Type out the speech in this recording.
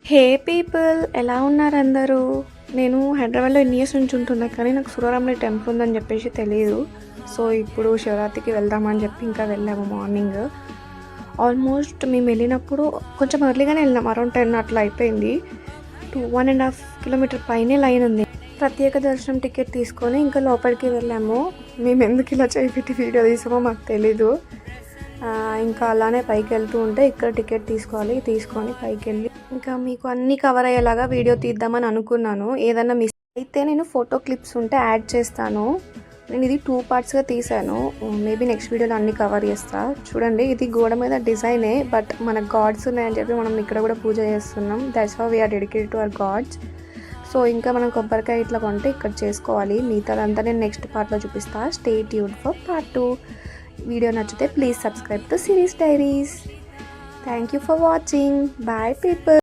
హే people, ఎలా ఉన్నారు అందరూ? నేను హైదరాబాద్లో ఎన్ని ఇయర్స్ నుంచి ఉంటున్నా, కానీ నాకు సురరామని టెంపుల్ ఉందని చెప్పేసి తెలియదు. సో ఇప్పుడు శివరాత్రికి వెళ్దామని చెప్పి ఇంకా వెళ్ళాము. మార్నింగ్ ఆల్మోస్ట్ మేము వెళ్ళినప్పుడు కొంచెం ఎర్లీగానే వెళ్ళినాం. అరౌండ్ 10 అట్లా అయిపోయింది. 1.5 కిలోమీటర్ పైనే లైన్ ఉంది. ప్రత్యేక దర్శనం టికెట్ తీసుకొని ఇంకా లోపలికి వెళ్ళాము. మేము ఎందుకు ఇలా చేపెట్టి వీడియో తీసామో మాకు తెలీదు. ఇంకా అలానే పైకి వెళ్తూ ఉంటే ఇక్కడ టికెట్ తీసుకొని పైకి వెళ్ళి ఇంకా మీకు అన్నీ కవర్ అయ్యేలాగా వీడియో తీద్దామని అనుకున్నాను. ఏదన్నా మిస్ అయితే నేను ఫోటో క్లిప్స్ ఉంటే యాడ్ చేస్తాను. నేను ఇది 2 పార్ట్స్గా తీసాను. మేబీ నెక్స్ట్ వీడియోలో అన్నీ కవర్ చేస్తా. చూడండి, ఇది గోడ మీద డిజైనే, బట్ మన గాడ్స్ ఉన్నాయని చెప్పి మనం ఇక్కడ కూడా పూజ చేస్తున్నాం. That's how we are dedicated to our gods. So ఇంకా మనం కొబ్బరికాయ ఇట్లా కొంటే ఇక్కడ చేసుకోవాలి. మిగతాదంతా నేను నెక్స్ట్ పార్ట్లో చూపిస్తా. Stay tuned for part 2. Video నచ్చితే please subscribe to series diaries. Thank you for watching. Bye people.